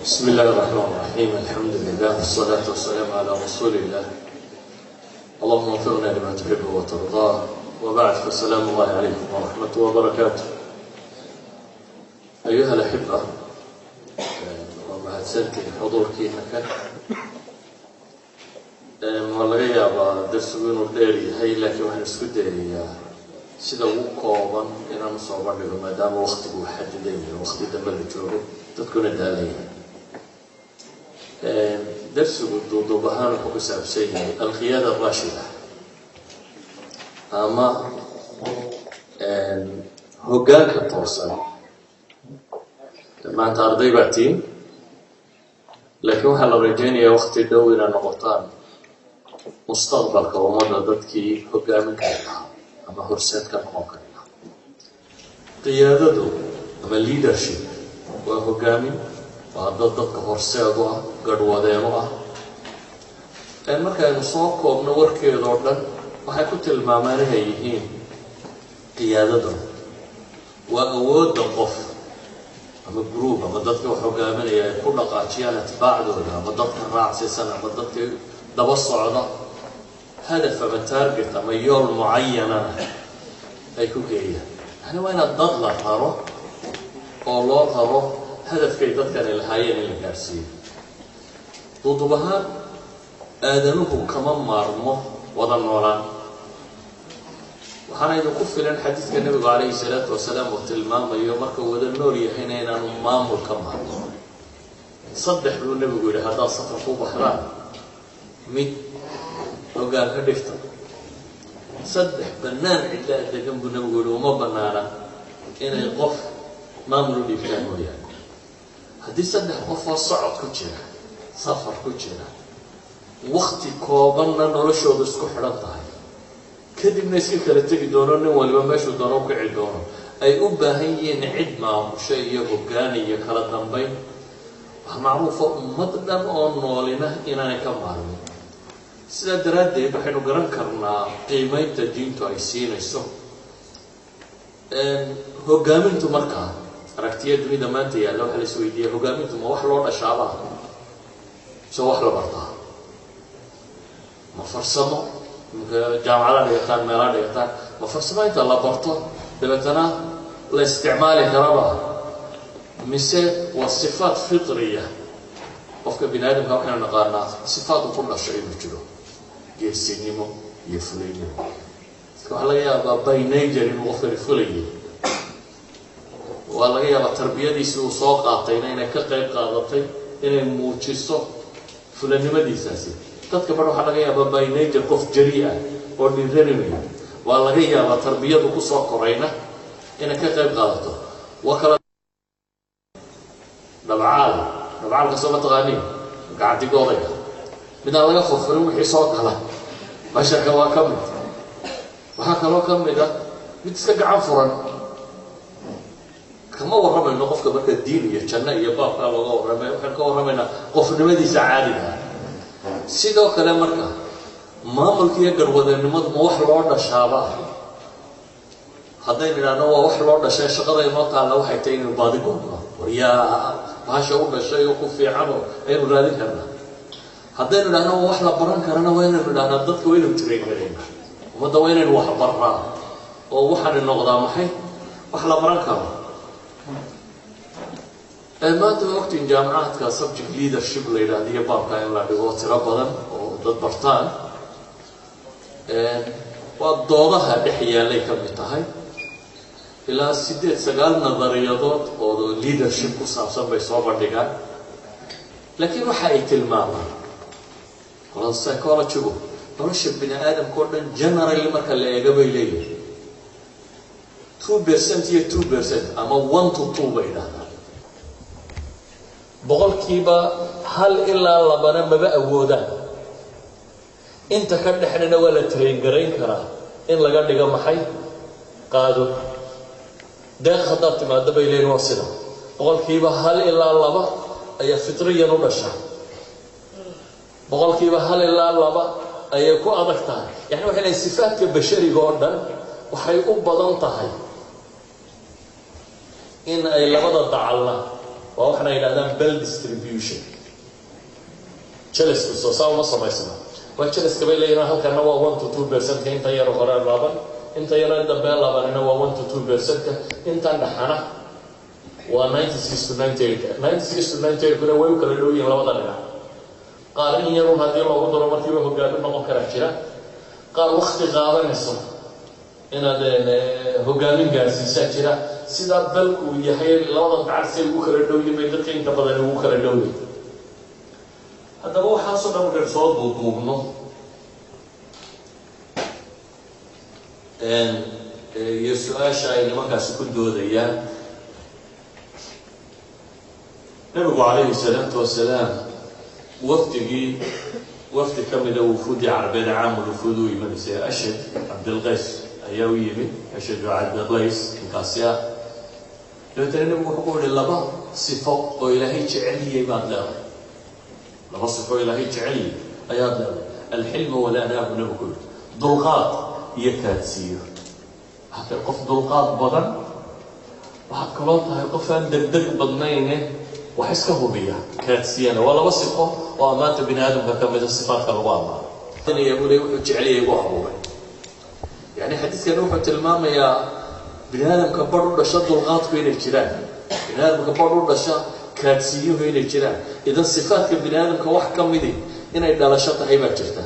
بسم الله الرحمن الرحيم. الحمد لله والصلاة والسلام على رسول الله. اللهم انصرنا لما تحب وترضاه، وبعد فالسلام الله عليكم ورحمة وبركاته. أيها الأحبة، ومع سلك حضورك هناك مالغيا بدرس بينو ديري هاي لكن واحد اسكت ديري سيدا وقوبا إن أنا صعبان لهم ما دام وقت محددين وقت دمر الجورو تكون الدالية. درس ضبهان حكساب سيء القيادة الراشدة أما هجانك التوصل ما تعرضي بعتين لكن وحلا رجعني وقت دورنا نقطان مستقبلك ومددك هجامك أما هرسات كان قوقنا قيادته أما leadership وهجامي وضدك هرساده قدوادينه markaynu soo koobno warkeeda oo dhan waxay ku tilmaamayeen yihiin qiyaadadu waa awoodda qof ama group ama dadka wax hogaaminaya ay ku dhaqaajiyaan atbaacdooda ama dadka raacsan ama dadka daba socda hadaf ama target ama yool muayyan ay ku geeyaan. Hani waa inaad dad la raro oo loo raro hadafkay dadkan lahaayeen in la gaarsiiyo. Dudubahaan aadanuhu kama maarmo wada noolaan. waxaana idinku filan xadiidka nabiga calayhi salaatu wasalaam oo tilmaamayo marka wada nool yahayna inaanu maamul ka maarmo. saddex buu nabigu yidhi haddaad safar ku baxdaan mid hoggaan ka dhigta, saddex bannaan cidla degan buu nabigu yidhi uma bannaana inay qof maamul u dhiibtaan mooyaane. haddii saddex qof oo socod ku jira safar ku jira waqti koobanna noloshooda isku xidhan tahay kadibna iska kala tegi doono nin waliba meeshuu doono u kici doono ay u baahan yihiin cid maamusha iyo hoggaan iyo kala dambayn, wax macruufa ummad dhan oo noolina inaanay ka maarmin. sidaa daraaddeed waxaynu garan karnaa qiimaynta diintu ay siinayso. hoggaamintu markaa aragtiya dunida maanta yaalla waxaa la is weydiiya hoggaamintu ma wax loo dhashaabaa mise wax la bartaa? ma farsamo jaamacada dhigataan meelaha dhigataan ma farsamo inta la barto dabeetana la isticmaali karaba mise waa sifaat fitriya qofka bini aadamka waxaynu naqaanaa sifaat ku dhashay inuu jiro geesinimo iyo fulaynimo. waxaa laga yaabaa by nature inuu qofkani fulayay, waa laga yaabaa tarbiyadiisi uu soo qaatayna inay ka qayb qaadatay inay muujiso fulanimadiisaasi. dadka bar waxaa laga yaabaa by nature qof jari ah oo dhiiranaya, waa laga yaabaa tarbiyadu ku soo korayna inay ka qayb qaadato. waa kala dabcaal kasoo mataqaaniin gacantigoodaya midaan laga furfurin wixii soo gala masharka waa ka mid. waxaa kaloo ka mid ah mid iska gacan furan. kama warramayno qofka marka diin iyo janno iyo baabkaa looga warramay, waxaan ka warramaynaa qofnimadiisa caadiga ah. sidoo kale marka maamulka iyo garwadanimadu ma wax loo dhashaaba? haddaynu idhaahno waa wax loo dhashay shaqada inoo taalla waxay tahay inaynu baadi goobno waryaa bahasha u dhashay oo ku fiicanoo aynu raadin karnaa. haddaynu idhaahno waa wax la baran karana waa inaynu idhahnaa dadka waa inaynu train garayna, ummadda waa inaynu wax barraa oo waxaani noqdaa maxay wax la baran karo. maanta waa ogtiin jaamacaadka subject leadership la yidhaahdo iyo baabka in la dhigo tiro badan oo dad bartaan. waa doodaha dhex yaallay ka mid tahay ilaa 8-9 nadariyadood oo leadership ku saabsan bay soo bandhigaan. laakiin waxa ay tilmaamaan qolan psychology-gu nolosha bini aadamka oo dhan generally marka la eega bay leeyihiin 2% iyo 2% ama 1 to 2 bay yidhahdaan. boqolkiiba 1 ilaa 2 maba awoodaan. inta ka dhexdhana waa la train garayn karaa in laga dhigo maxay qaado. deeq haddaad timaado bay leeyihin waa sida boqolkiiba 1 ilaa 2 ayaa fitriyan u dhasha, boqolkiiba 1 ilaa 2 ayay ku adag tahay. yani waxay leeyihin sifaadka bashariga oo dhan waxay u badan tahay in ay labada dacalna وإحنا إلى هذا bell distribution جلس الصوصاء وما صميسنا وجلس قبل لينا هل كان هو 1 to 2% كإنت يرى قرار لابن إنت يرى الدبال لابن إنه 1 to 2% إنت نحنا و 96 to 98 96 to 98 كنا ويوكل اللوية لا وضعنا قال إن يرون هذه الله وضر مركبه قابل نقوم كرافشرة قال وقت غابة نصر إن هذا هجامين جالسين ساكرة سيدا بل ويحيى لا وضع تعرسي وكل اللوية ما يدرك إنت بدل وكل اللوية هذا هو حاصل أمر الصوت وضوبنا السؤال شاي لما كان سكون دوديا نبي عليه الصلاة والسلام وفد كامل وفود عربين عام الوفود يمنسي أشهد عبد القيس أيوي يمين أشهد عبد القيس كاسيا لو ترى نقول اللبا صفة وإلهي تعلي ما دار لبا صفة إلهي تعلي أياد الحلم ولا ناب نقول ضلقات يكاتسير حتى القف ضلقات بدن وحد كلاتها قفان دقدق بدنينه وحسكه بيها كاتسيانا ولا وصفه وأمانة بني آدم كمل الصفات كالغامة أنا يقول يوحج عليه يقوى يعني حديث كان يوحج الماما يا بني آدم كبروا رشاد الغاط بين الجيران بني آدم كبروا رشاد كاتسيو بين الجيران إذا الصفات كبني آدم كواحد كمدي هنا إذا رشاد هيبة جرتا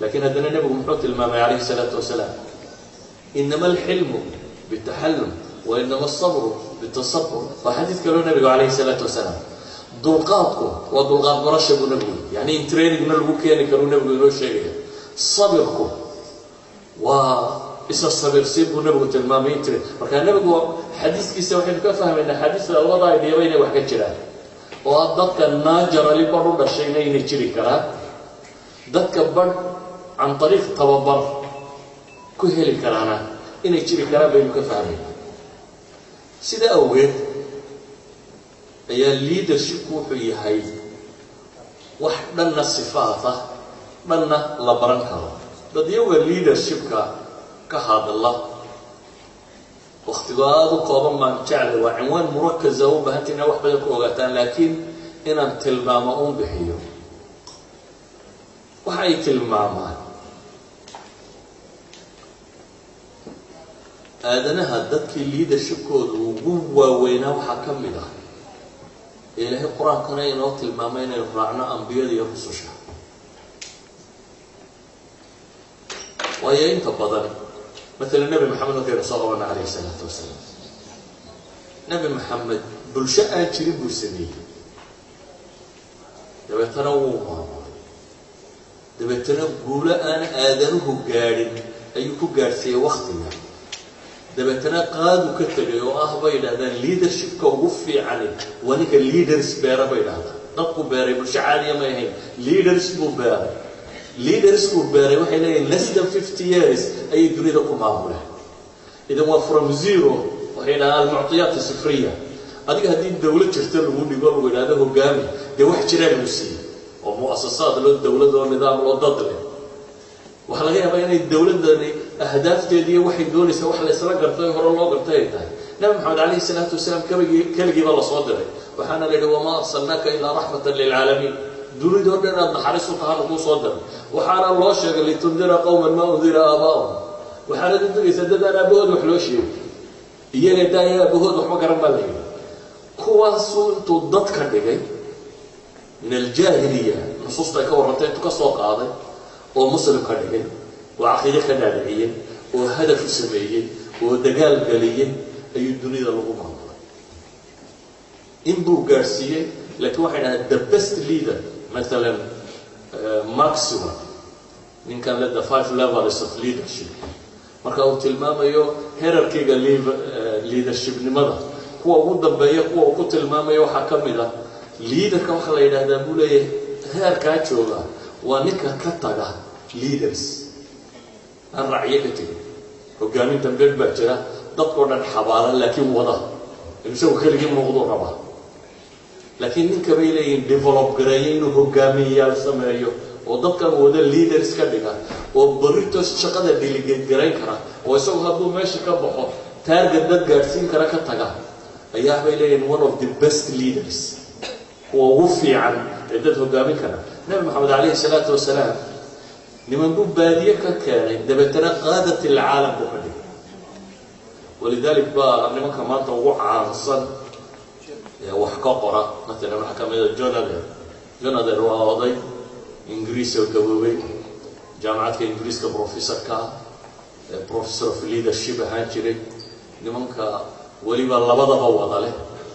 لكن هذا النبي محمد الماما عليه الصلاة والسلام إنما الحلم بالتحلم وإنما الصبر بالتصبر وحديث كانوا النبي عليه الصلاة والسلام ضلقاتكم وضلقات مرشب النبي يعني انترينج نلقوك يعني كانوا النبي يقولوا شيء صبركم وإسا الصبر سيب النبي تلمامين تري وكان النبي حديث كيسا وحين كفهم إن حديث الوضع يبين وحكا جرا وضدك الناجر اللي برد الشيئين يجري كرا ضدك برد عن طريق طبابر كهل كرانا إن يجري كرا بين كفهمين سيدا أول أي leadership وحي هاي وحدنا الصفات دنا لبرنها بدي أول leadership كهذا الله واختبار قابل ما نجعل وعنوان مركز هو بهتنا وحدة كوغتان لكن إن تلمامون بحيو وحي تلمامان هذا هددك leadership كود وقوة وينا وحكم له إلهي القرآن كان ينوت المامين الرعنا أنبياء يرسوشا وهي أنت بدل مثل النبي محمد صلى الله عليه وسلم نبي محمد بالشأن شريب السنين دبي تنوع دبي تنقول أنا آذنه قارن أيكو قارسي وقتنا دبتنا قادو كتجي وأهبا هذا leadership كوفي عليه ونك leaders بيرا بينهذا نقو بيرا مش عالية ما هي leaders بو بيرا وحين less than 50 years أي يريدكم معموله إذا هو from zero وحين المعطيات الصفرية هذه الدولة تشتغل يقولوا هذا هو قامي ده واحد شراء نفسي ومؤسسات الدولة والنظام والضد وحلا هي بين الدولة ده أهداف تدي واحد دول يسوي حلا يسرق قرطي هو الله قرطي نبي محمد عليه الصلاة والسلام كل جيب الله صدره وحنا اللي هو ما أرسلناك إلا رحمة للعالمين دول دورنا نحرس وطهر صدره وحنا الله شغل اللي تنذر قوما ما أنذر آباؤهم وحنا تدري سددنا بهود وحلوشي يجي دايا بهود وحمكرم بالله كواسو تضد كردي من الجاهلية نصوص تكورتين تكسوق هذا ومسلم كردي وعقيدة كنادعية وهدف سمعي ودجال قليل أي الدنيا لغومها إنبو غارسيا لكن واحد the best leader مثلا ماكسيما من كان لدى 5 levels of leadership marka uu tilmaamayo hierarchy-ga leadership nimada kuwa ugu dambeeya kuwa ku tilmaamayo waxa kamid ah leaderka waxa la yiraahdaa buu leeyahay heerka jooga waa ninka ka taga leaders aan raaciyada tagay hogaaminta beelba jira dadkoo dhan xabaalan laakiin wada inuu kaliya muuqdo raba laakiin ninka bay leeyihiin develop gareeyay inuu hogaamiyayaal sameeyo oo dadkan wada leaders ka dhiga oo barito shaqada delegate gareyn kara oo isagoo hadduu meesha ka baxo target dad gaarsiin kara ka taga ayaa bay leeyihiin one of the best leaders kuwa ugu fiican ee dad hogaamin kara nabi maxamed calayhi salaatu wasalaam niman buu baadiye ka keenay dabeetana qaadat alcaalam buu ka dhigay walidalik baa nimanka maanta ugu caansan wax ka qora مثلا waxa ka mid ah Jonathan waa oday ingiriis oo gaboobay jaamacadka ingiriiska professor of leadership ahaan jiray nimanka waliba labadaba wada leh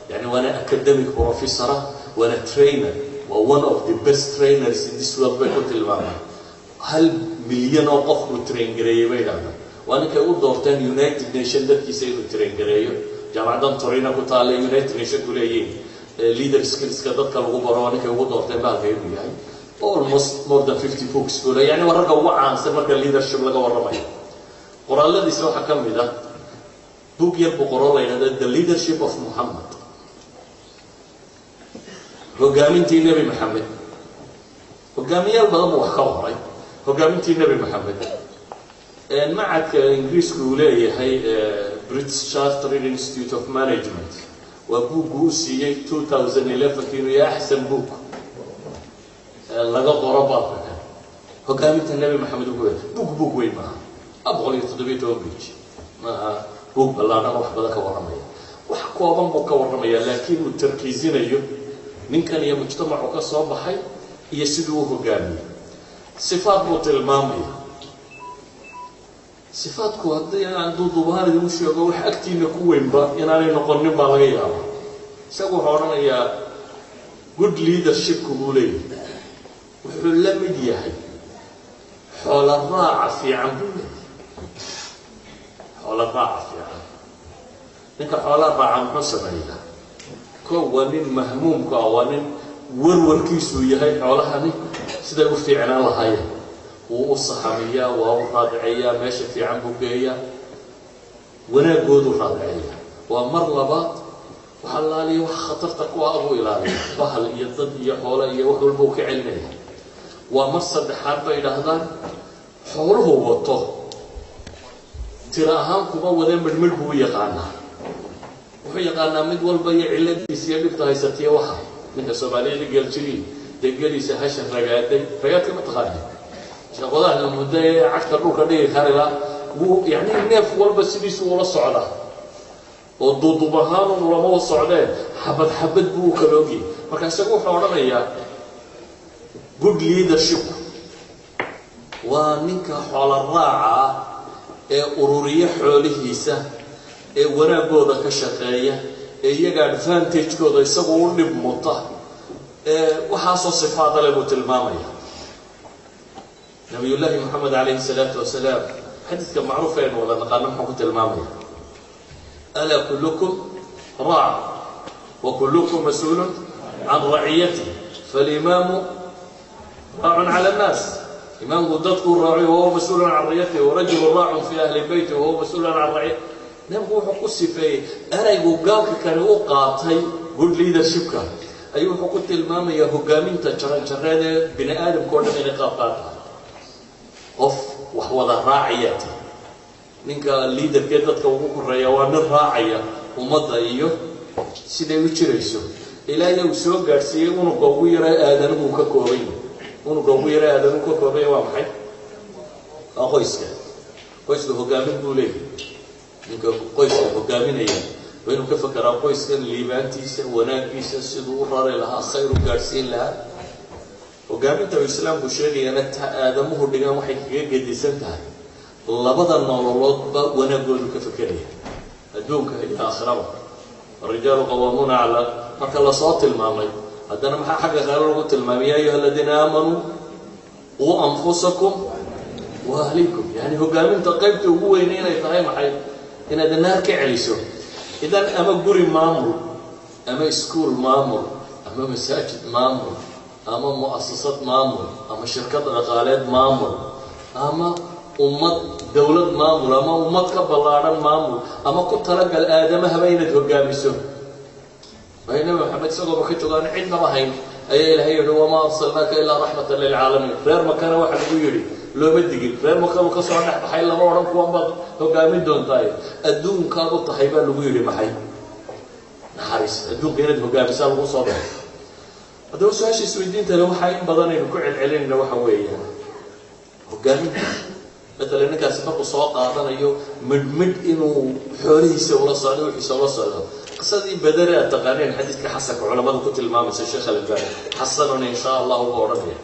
yani waana academic professor waana trainer waa one of the best trainers in this world bay ku tilmaamay 1 milyan oo qof uu train gareeyay bay dhahdaan waana kay u doorteen United Nations dadkiisa inuu train gareeyo jaamacadan Torino ku taal United Nations ku leeyihiin leader skills ka dadka lagu baro waana kay ugu doorteen baa inuu yahay almost more than 50 books ku leeyahay yani wararka ugu caansan marka leadership laga warramayo qoraaladiisa waxa ka mid ah book yar buu qoraalay the leadership of Muhammad hogaamintii nabi maxamed hogaamiyaal badan buu wax ka waray hogaamintii nabi maxamed macadka ingiriisku uu leeyahay British Chartered Institute of Management waa buug uu siiyay 2011 inuu yahay axsan buug laga qoro baabka hogaaminta nabi maxamed buug weyn maaha أبغى يتطبيق توبيج ما هو بالله أنا واحد بدك ورمية وحكوا أبغى بك ورمية لكن التركيزين أيه من كان يمجتمع وكسر بحي يسدوه جامي صفات متلمامية صفات كوهدي عنده ضبار يمشي يقول حكتي نكوين با ينالي نقرن بالغيا سووا حورنا يا good leadership كقولي وحلا مدياهي حول الراعة في عمبولي حول الراعة في عمبولي نك حول الراعة محسنة كوانين مهموم كوانين ورور كيسو يهي حولها ني سيدا في عنا لهاي والصحامية والرادعية ماشي في عمبولية وانا قودو الرادعية ومرلبات وحلالي وخطرتك وابو إلالي بحل يضد يحولي وحو البوك علمي ومصر حربة إلى هذا حوله وطه تراهم كما وذن بالملك هو يقعنا وهو يقعنا مد والبيع علة بسيابي بتاعي ستيا وحا من السبالي اللي قال شري دقالي سهاشا رقاتي كما تخاني شغلها لما ده عكتر روكا دي خارلا يعني الناف والبسيبيس ولا الصعدة والضوضو بهان ولما الصعدة حبت بوكا لوجي فكان سيقول حورنا إياه good leadership وانك حول الراعة أرورية حوليسة وناقوذا كشقاية يقع advantage كوذا يساقون بمطة وحاصل صفات لبوت المامية نبي الله محمد عليه الصلاة والسلام حديث كان معروف ولا نقال محمد المامية ألا كلكم راع وكلكم مسؤول عن رعيته فالإمام راع على الناس إمام قدتك الراعي وهو مسؤول عن رعيته ورجل راع في أهل بيته وهو مسؤول عن رعيته نبغى حقوسي في أنا يقول قالك كان وقعتي good leadership كان أيوه حقوت المام يا هجامين تجرد بني آدم كل من قاطعها أوف وهو الراعيات منك leader كده تكوّك الريوان الراعية ومضى أيوه سيدي ويشريسو إلى يوسف قارسيه ونقوي رأي آدم وككوين ونقوي رأي آدم وككوين وامحي قويسك هجامين بولي منك قويسك هجامين أيه وإنه كفكر قويسك اللي بانتيسه وناقيسه صدور رأي لها خير قارسين لها هجامين تو الإسلام بشري أنا آدم وهدينا وحي جد سنتها لبض النورات ونقول كفكريه الدونك إلى آخره الرجال قوامون على مركز صوت المامي هذا ما حاجة غير قلت المامي يا أيها الذين آمنوا وأنفسكم وأهليكم يعني هو قال من تقيبت وهو هنا يتعامل حي هنا ده النار كعليسو إذا أما قري مامور أما سكول مامور أما مساجد مامور أما مؤسسات مامور أما شركات رقالات مامور أما أمة دولة مامور أما أمة كبلارا مامور أما كنت تلقى الآدم هبين تهجامسه بينما محمد صلى الله عليه وسلم عندنا رهين أي إلهي وما أرسلناك إلا رحمة للعالمين غير مكان واحد يقولي لو مدقي غير مكان وكسر نحن حي الله ورمك وانبض هجامين دون طيب الدون كانوا طحيبان يقولي محي naxariis adduunka inaad hogaamisaa lagu soo dhaco haddaba su-aasha isweydiintale waxaa in badan aynu ku celcelinayna waxa weeyaan hogaaminta مثلا ninkaas markuu soo qaadanayo midmid inuu xoolihiisa ula socdo wixiisa ula socdo qisadii badar ee taqaaneen xadiidka xasanka culimadu ku tilmaamaysa sheekh al-Albani xasanun insha Allah ugu oranaya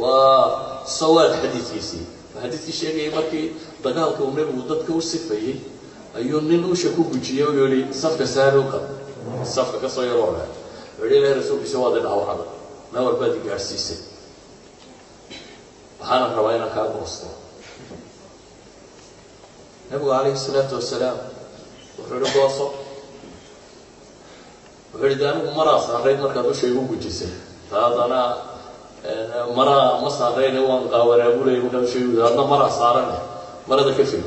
waa sawaad xadiidkiisii xadiidkii sheegay markii dagaalka uu nabigu dadka u sifayay ayuu nin u shaku gujiyay oo yiri safka saaruqa safka ka soo yaroo wariye rasuulkiisa waa dhaawacada ma warbaadi gaarsiisay waxaan rabaa inaan ka goosto nabigu alayhi salaatu wasalaam wuxuu gooso wuxuu daanu mara saareed markaad u sheego gujisay taadana mara ma saareeyna waan qaawaraabuleey wuxuu sheegay hadda mara saarana marada ka fiid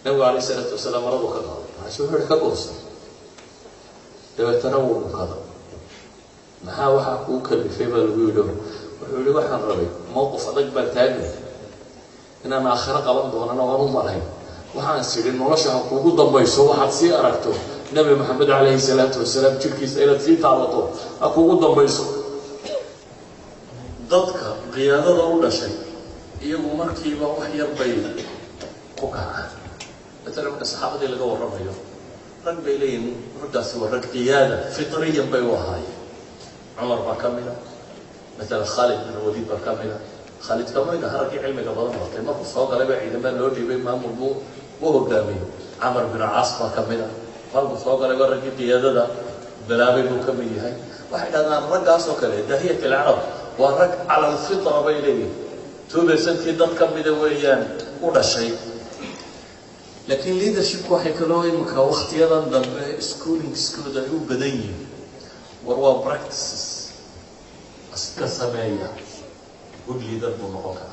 nabigu alayhi salaatu wasalaam maradu ka qaaday wuxuu ka gooso dabeetana wuu qaaday maxaa waxa ku kalifay bal wiilo wuxuu waxaan rabay mowqif adag baan taagnay inaan aakhira qaban doonana waan u malayn waxaan sirin nolosha kuugu dambayso waxaad sii aragto nabi maxamed alayhi salaatu wasalaam jirkiisa inaad sii taabato kuugu dambayso dadka qiyaadada u dhashay iyagu markiiba wax yar bay ku kacaan مثلا marka saxaabadii laga waramayo rag bay leeyihiin raggaasi waa rag qiyaada fitriyan bay u ahaayeen عمر بكاملة مثلا خالد بن الوليد بكاملة خالد كاملة هرجع علمي قبل ما كان ما فصل غالبا عندما نودي بين ما مربو وهو قدامي عمر بن عاص بكاملة قال فصل غالبا رجع قيادة ده بلابي بكاملة هاي واحد هذا الرجع أصلا كله ده هي العرب والرجع على الفطرة بيني توبة سنتي ضد كاملة ويان ولا شيء لكن leadership واحد كلوي مكا وقت يضن ضم schooling school ده هو بدني وروا practices أسكسمية good leader بنوكا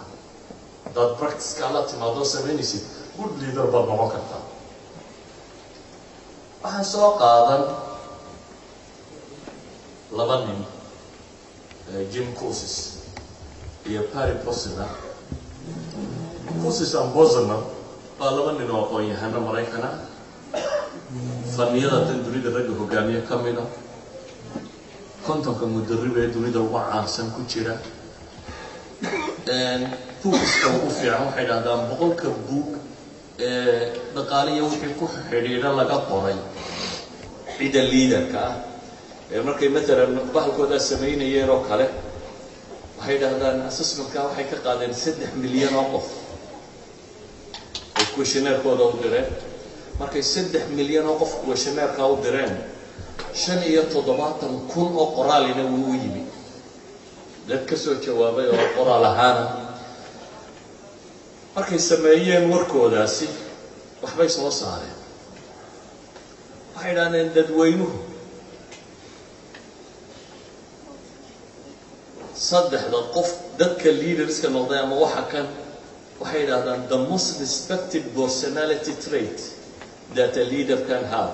that practice كلا تمادو سمينيسي good leader بنوكا أحسوا قادم لبنان جيم كوسس هي باري بوسنا كوسس أمبوزنا لبنان وقوي هنا مريكنا فنيدا تدريد الرجل هجامية كاملة كنتم كمدربة دوني دو عاصم كتيرة بوكس كوفي عم حدا دام بقول كبوك دقالية وحي كوح حريرة لقى قري عيدا الليدر كا مركي مثلا بحال كودا سمين يروك عليه وحيدا هذا أساس مكا وحي كقادم 6 مليون وقف الكوشنير كودا ودرين مركي 6 مليون وقف كوشنير كا ودرين 75,000 oo qoraalina wuu yimi dad ka soo jawaabay oo qoraal ahaan markay sameeyeen warkoodaasi waxbay soo saareen waxay dhaaneen dadweynuhu saddexda qof dadka leaderska noqday ama waxa kan waxay dhahdaan the most respected personality trait that a leader can have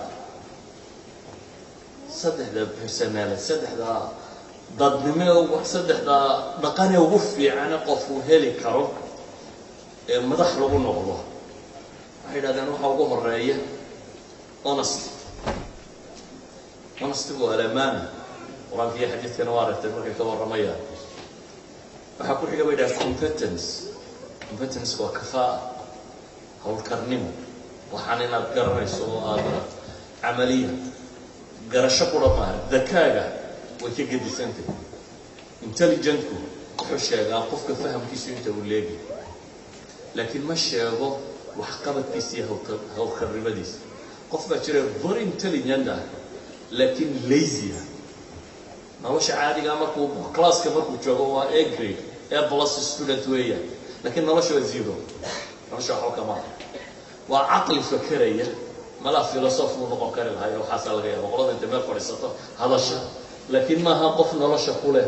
saddexda personality saddexda dadnimo saddexda dhaqan ugu fiican qof uu heli karo ee madax lagu noqdo waxay dhahdaan waxa ugu horeeya honesty waa amaana quraanka xadiidkana waa aragtay markay ka waramayaan waxa ku xiga bay dhahay competence waa kafaa hawlkarnimo waxaan inaad garanayso oo aad camaliya garasho qura ma dakaaga way ka gedisantay intelligentku wuxuu sheegaa qofka fahamkiisu inta uu leeyahay laakiin ma sheego wax qabadkiisa iyo hawlkarnimadiisa qof baa jira very intelligent laakiin lazy nolosha caadiga markuu classka markuu joogo waa A grade A plus student weeyaan laakiin nolosha waa zero nolosha waxa kama waa aqli fakaraya ملا فيلسوف ونقول كاري هاي وحصل غير وقلنا أنت ما فرصته هذا الشيء لكن ما ها قف نلاش كله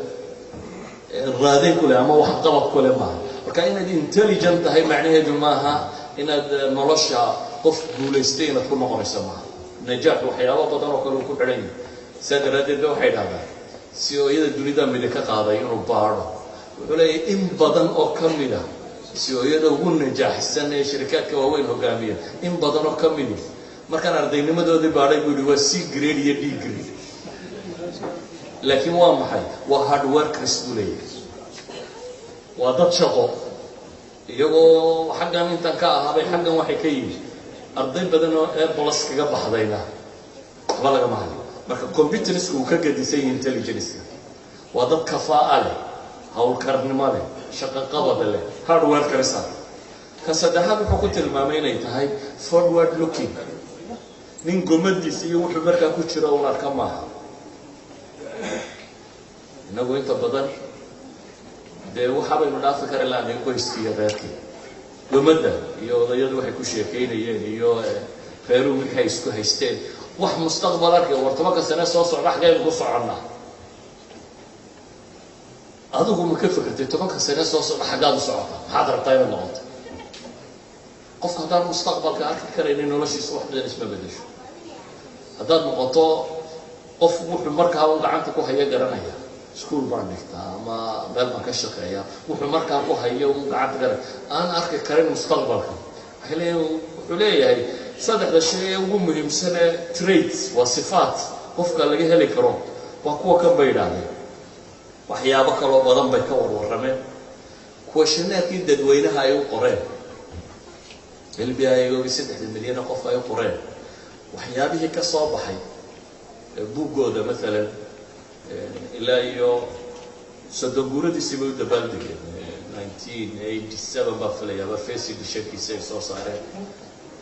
الرادين كله أما واحد طبق كله ما وكأن دي intelligent هاي معناها جماعها إن نلاش قف بوليستين تكون نقول يسمعها نجاح وحياة بدر وكلهم كبرين سد ردد وحيد هذا سيو يد الدنيا ده ملك قاضي ينبارو ولا إن بدن أو كمينة سيو يد هو نجاح السنة شركات كواوين هجامية إن بدن أو كمينة markaan ardaynimadoodii baadhay buu yidhi waa C grade iyo D grade laakiin waa maxay waa hard workers buu leeyahay waa dad shaqo iyagoo xaggan intan ka ahaabay xaggan waxay ka yimid arday badan oo A+ kaga baxdayna waxba lagama hayo marka computersku uu ka gadisan yahay intelligence waa dad kafaa'a leh hawlkarnimo leh shaqo qabad leh hard workers ka saddexaad wuxuu ku tilmaamay inay tahay forward looking nin gomadiisa iyo wuxuu markaa ku jiro uu arka maaha inagu inta badan dee waxa baynu dhaafi kari lahayn qoyskiiyo reerkii gomada iyo odayadu waxay ku sheekeynayeen iyo reeruhu waxay isku haysteen wax mustaqbal arka wartaba ka sano soo socda xageen ku soconnaa adigu ma ka fikirtay 10 sano soo socda xagaad u socota maxaad rabtaa inaad noqoto qofka haddaan mustaqbalka arki karaynin noloshiisa wax badan isma bedesho haddaad noqoto qof wuxuu markaa uu gacanta ku haya garanaya iskuul baan dhigtaa ama meel baan ka shaqeeya wuxuu markaa ku hayo uu gacanta garan aan arki karin mustaqbalka wuxuu leeyahay saddexda shay ee ugu muhiimsan ee traits waa sifaat qofka laga heli karo waa kuwa kan bay yidhaahdeen waxyaabo kaloo badan bay ka warrameen questionnaire-kii dadweynaha ay u qoreen LBI-googi 3 milyan qof ay u qoreen waxyaabihii ka soo baxay buuggooda maalan ilaa iyo soddonguuradiisii bay u dabaaldegeen 1987 baa filayaaba face editionkiisa ay soo saareen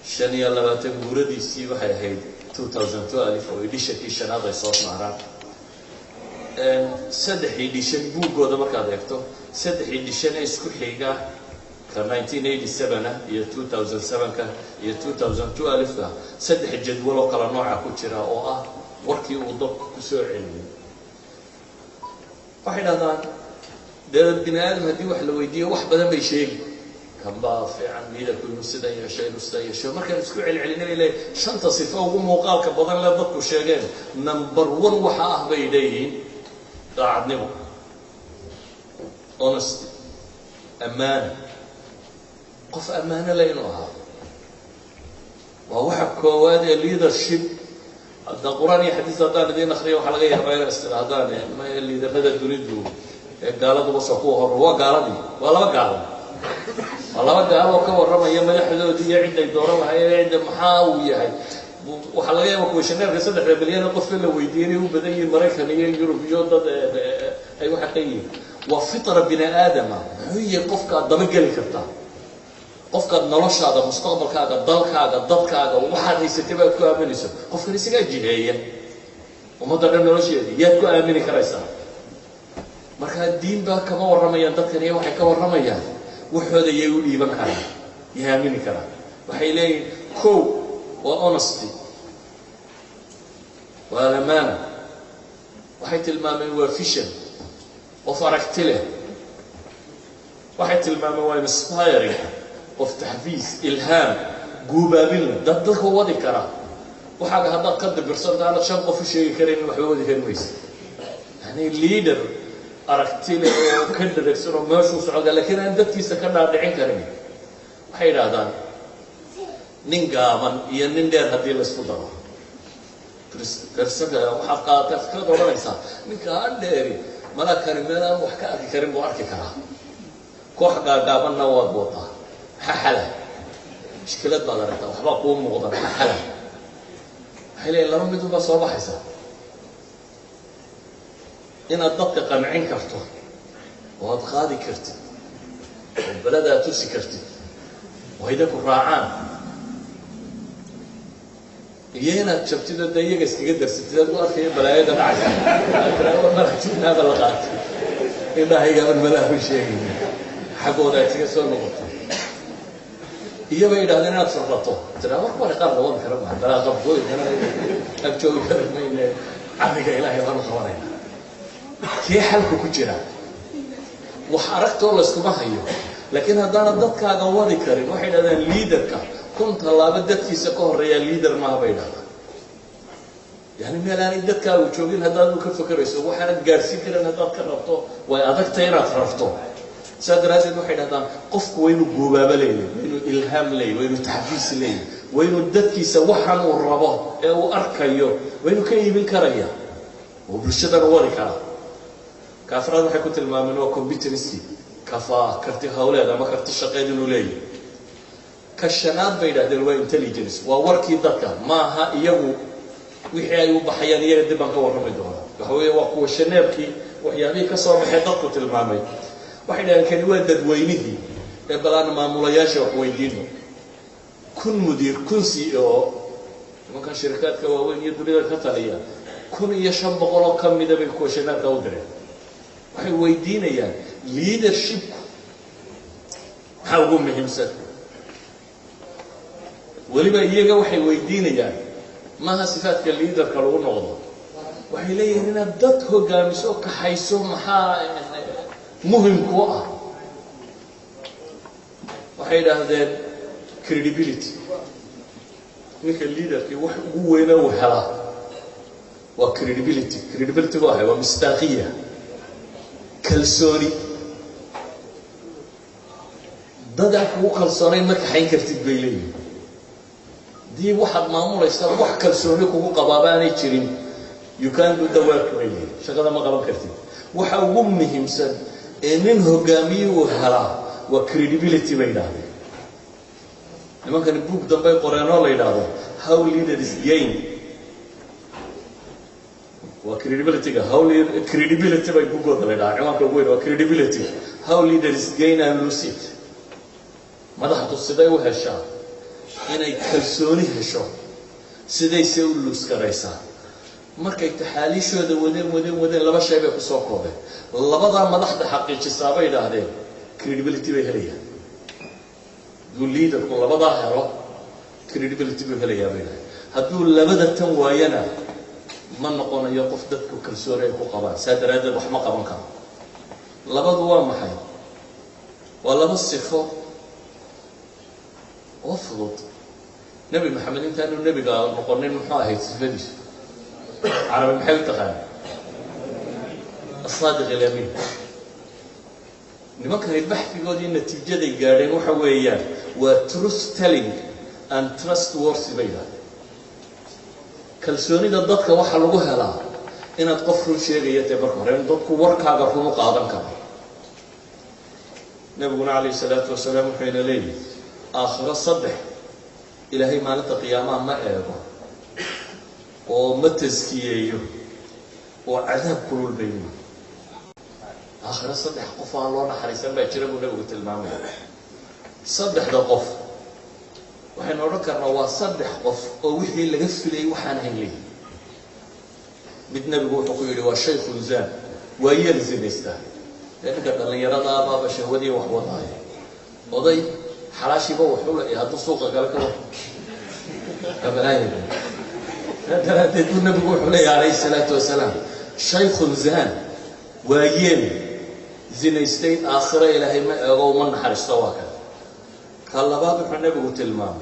25 guuradiisii waxay ahayd 2012 oo editionkii shanaad ay soo saaraan saddex edition buuggooda markaad eegto saddex edition ee isku xiga ka 1987 iyo 2007 ka iyo 2012 ka saddex jadwal oo kala nooca ku jira oo ah warkii uu dadku ku soo celiyay waxay dhahdaan dad bini aadam haddii wax la weydiiyo wax badan bay sheegi kamba fiican midabku inuu sida yeeshay inuu sida yeeshay markaan isku celcelinay ilaa shanta sifo ugu muuqaalka badan la dadku sheegeen number 1 waxa ah bay leeyihiin daacadnimo honesty amaana qof amaana leh inuu ahaado waa waxa koowaad ee leadership hadda quraan iyo xadiis haddaan idiin akhriyo waxaa laga yaabaa inay istiraadaan ma liidarada dunidu ee gaaladu soo ku hor waa gaaladii waa laba gaalo oo ka warramaya madaxdoodii iyo cid ay dooran lahaayeen cid maxaa uu yahay waxa laga yaabaa questionnaire 3 milyan qof la weydiinay uu badan yahay Mareykan iyo Yurub iyo dad ay waxa ka yihiin waa fitra bini aadama huwa qofka daba gali karta qofka noloshaada mustaqbalkaaga dalkaaga dadkaaga waxaad haysatay baad ku aaminayso qofka isaga jireeya ummadda dhan nolosheeda yaad ku aamini karaysaa marka diin baa kama warramayaan dadkan iyo waxay ka warramayaan waxooda ay u dhiiban karaan yaamini karaan waxay leeyihiin kow waa honesty waa amaana waxay tilmaameen waa vision of aragti leh waxay tilmaameen waa inspiring of tahfiis ilham guubaabin dadka wadi kara waxa haddaad ka dibirsan taana shan qof sheegi kareen wax wadi karmaysa yani leader aragti leh oo ka diraysan oo meeshu socda laakiin aan dadkiisa ka dhaadhicin karin waxay yiraahdaan nin gaaban iyo nin dheer haddii la isku daro darsaga waxa qaata ka dooranaysa ninka dheeri malakani meelaan wax ka arki karin buu arki karaa koox gaabanna waa boota حلا مشكلات بقدرتها وحبا قوم مقدر حلا حلا لما بدو بس صباح حساب إن الضبط قمعين كرتو وهتخادي كرتي وبلدها توسي كرتي وهيداك الراعان يينا شفتي ده دقيقة استقدر ستة دولار في بلايا ده عشان أنا ما رحت هذا اللقاء إنها هي قبل ملاها شيء حقوا ده تيجي نقطة iyo bay yiraahdeen inaad farqato tira wax war qaar loo karo ma bala qabooy inaan abjoogi karnayna aniga ilaahay waan qabanayna kee xalku ku jira wax aragto la isku bahayo laakiin hadana dadkaaga wadi karin waxay yiraahdeen leaderka kunta laaba dadkiisa ka horeeya leader ma bay yiraahdeen yani meelaanay dadkaaga joogin hadaan uu ka fakarayso waxaad gaarsiin karaan hadaad ka rabto way adagtay inaad rafto سادرات waxay dhahdaan qofku waa inuu goobaaba leeyahay inuu ilham leeyahay inuu tahfiis leeyahay وينو ددكيسا waxan uu rabo ee uu arkayo waynu ka iibin karaya oo bulshada wari kara kaafrad waxay ku tilmaameen oo competency kafa karti hawleed ama karti shaqeed inuu leeyahay ka shanaad bay yiraahdeen waa intelligence waa warkii dadka maaha iyagu wixii ay u baxayaan iyaga dib aan ka warramay doona waxa weeye waa kuwa shaneebkii waxyaabihii ka soo baxay dadku tilmaamay waxay yiraahdeen kani waa dadweynihii ee balaan maamulayaasha wax weydiino kun mudiir kun CEO marka shirkadka waaweyn iyo dunida ka taliya kun iyo 500 ka mid ah bay ku shanaabka u direen waxay weydiinayaan leadership how muhiimsan waliba iyaga waxay weydiinayaan maaha sifaadka leaderka lagu noqdo waxay leeyihiin inaad dad hogaamiso ka hayso maxaa muhiim ku ah waxay yiraahdeen credibility ninka leaderki wax ugu weyn oo hela waa credibility waa mustaqiyya kalsooni dada ku kalsoonay ma kaxayn kartid bay leeyihiin dii waxaad maamulaysaa wax kalsooni kugu qabaabaanay jirin you can do the work way shaqada ma qaban kartid waxa ugu muhiimsan ee nin hogaamiye uu helaa waa credibility bay yiraahdeen nimankan book dambe qoreenoo la yiraahdo how leaders gain waa credibility by Google la yiraahdo ciwaanka ugu weyn waa credibility how leaders gain and lose it madaxdu siday u heshaa inay kalsooni hesho siday se u lose karaysaa markay taxaaliishooda wadeen laba shay bay ku soo koobeen labada madaxda xaqiijisaa bay yiraahdeen credibility bay helayaan duu leader ku labada helo credibility bay helayaan hadduu labada tan waayana ma noqonayo qof dadku kalsooni ku qabaan saadaraad wax ma qaban karo labadu waa maxay waa laba sifo oo fudud nabi maxamed intaanu nabiga noqonin muxuu ahayd sifadiisu عربي محل تقال الصادق الأمين لما كان البحث يقول إن النتيجة دي قارين وحويان truth telling and trustworthy بيها كالسوني دا ضدك وحا لغوها لا إن تقفروا شيء يتبركوا لأن ضدك وركا قفروا مقاضا كما نبينا عليه الصلاة والسلام حين ليلي آخر الصدح إلهي ما نتقياما ما إيضا وما تزكيه وعذاب كل البين آخر صدح قفا الله نحرسان باجرب ونبغ تلمامي صدح ده قف وحين نذكرنا وصدح قف ووحي اللي قف لي وحان هنلي بدنا بيقول حقيقي والشيخ زان ويلزم يستاهل لأن قد اللي يرى بابا شهودي وحوضها وضي حراشي بو حوله هذا السوق قال كده قبلاي هذا النبي يقول عليه الصلاة والسلام شيخ زان ويل زينستين آخرة إلى هي ومن حرش تواكل قال بابا النبي قلت المام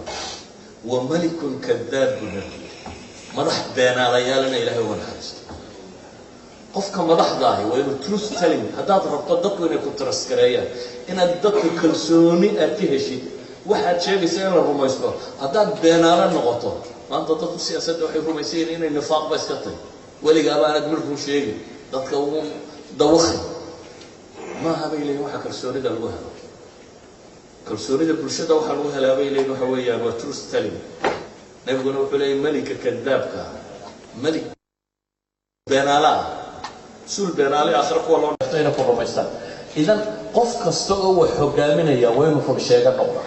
وملك كذاب مدح بين ريالنا إلى هو من حرش قفك مدح ضاهي ويقول تروس تلين هذا ربط الضبط وين كنت رسكريا إن الضبط كلسوني أتيهشي واحد شيء بيصير ربما يسمع هذا بين على النقطة ما أنت تطلب سياسة وحيكم يصير إن النفاق بس كتير ولي قابل أنا دمركم شيء تتكون دوخي ما هبي لي واحد كرسوري ده الوها كرسوري ده برشة واحد الوها لا بي لي نحويا وتروس تلين نبغى نقول لي ملك كذاب ملك بينالا سول بينالي آخر كوالله نفتينا كل ما يستان إذا قف كستوى وحجامنا يا وين في الشيء النقطة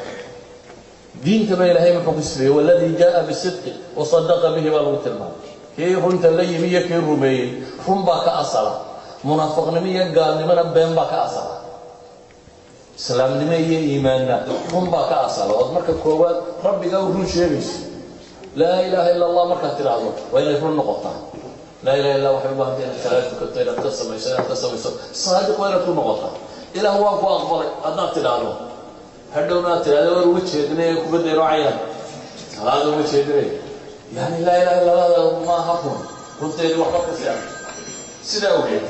دين كما إلهي من حكم السبيه والذي جاء بالصدق وصدق به والغت المال هي هنت اللي مية كي رومي هم باك أصلا منافق نمية قال لمن بين باك أصلا سلام نمية إيماننا هم باك أصلا وأمرك كوات ربي قال شيء لا إله إلا الله مركز تلعبه وإلا يكون نقطة لا إله إلا الله وحبه أنت ثلاثة كتير أتصل صادق ولا يكون نقطة إلا هو أقبل أدنى تلعبه هدونا تلعبه وجه دنيا كبد راعيا هذا وجه دنيا يعني لا إله إلا الله ما حكم قلت لي وحبك سيدا وجه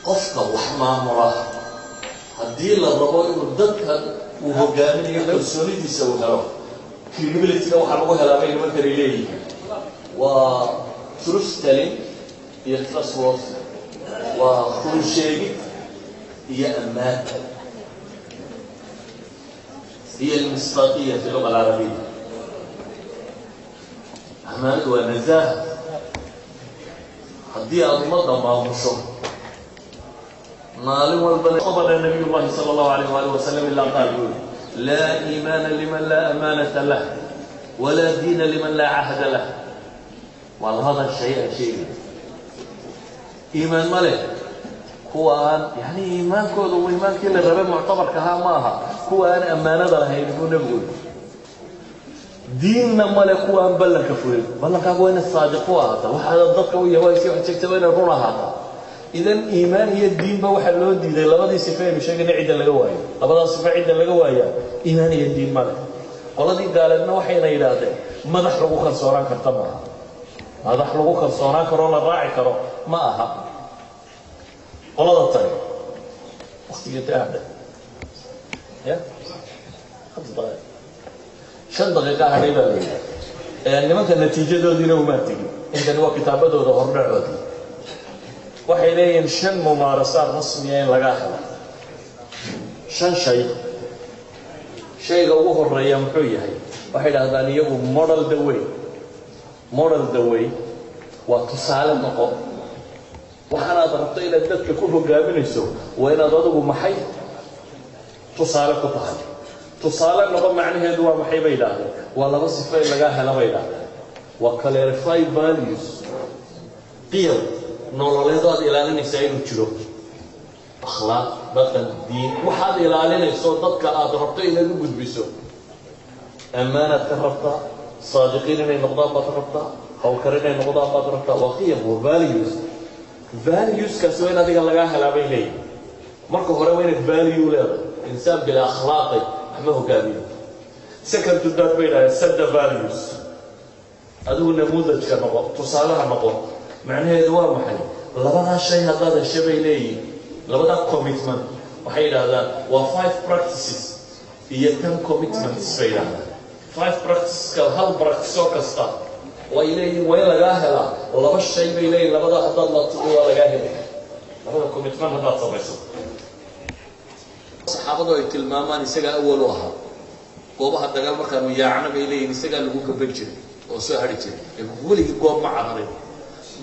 قفك وحما مراه haddii la rabo inuu dadkan uu hogaaminayo kalsoonidiisa uu helo credibility-ga waxaa lagu helaa bay nimankani leeyihiin waa truth telling iyo trustworthy waa run sheegid iyo ammaan هي المصداقية في اللغة العربية. أمانة ونزاهة. هدي أضمضة ما مشو. نالم والبني خبر النبي الله صلى الله عليه وآله وسلم إلا قال لا إيمان لمن لا أمانة له ولا دين لمن لا عهد له. وهذا الشيء إيمان ملك هو يعني إيمان كود وإيمان كل الرب معتبر كها ماها هو أنا أمانة لها يقول نقول دين ملك هو أن بلغ كفوي بلغ كوين الصادق هذا وهذا الضبط ويا ويسي وحتى تبين الرونا هذا إذا إيمان هي الدين بوحد لون دين لا بدي صفين مش هيك نعيد اللجوايا لا بدي صفين عيد اللجوايا إيمان هي الدين ملك والله دي قال لنا وحين يلاده ما دخلوا خلصوران كتمها ما دخلوا خلصوران كرونا راعي كرو ما أها والله الطريق وقت يتعب يا 5 دقائق 5 دقيقة هريبة لي يعني ما كان نتيجة دودينا وما تيجي إنت نوع كتابة دودا هربع ودي وحيلين 5 ممارسات رسميين لقاها 5 شيء جوه الريا محوية هي وحيل هذا اليوم موديل دوي وتصالح نقط waxaad rabto inaad dadka ku hogaaminayso waa inaad adigu maxay tusaale ku tahay tusaale noqon macnaheedu waa maxay bay yiraahdeen waa laba sifo ee laga helo bay yiraahdeen waa clarify values qiyam nololeed aad ilaalinaysa inuu jiro akhlaaq dhaqan diin waxaad ilaalinayso dadka aad rabto inaad u gudbiso amaanad ka rabta saadiqiin inay noqdaan baad rabta hawlkar inay noqdaan baad rabta waa qiyam waa values كسوين هذيك اللي جاها لابيني مركو هراوين value لا إنسان بلا أخلاقي ما هو كامل سكر تدار بينا سد values هذا هو نموذج كنقط تصالح نقط معناه دوام محلي لبدا شيء هذا الشيء بيني لبدا commitment وحيد هذا و5 practices هي 10 commitments بينا 5 practices كهال practice كستا وإليه وين لجاهلا والله مش شيء بيليه لبدا حتى الله تقول ولا جاهل هذا كوميتمنت هذا صبيصو صحابته يتلمامان يسجى أول واحد قوبها الدجال ما كانوا يعنى بيليه يسجى لقوك بنجري وسوى هريجري يقول لي قوم مع عرين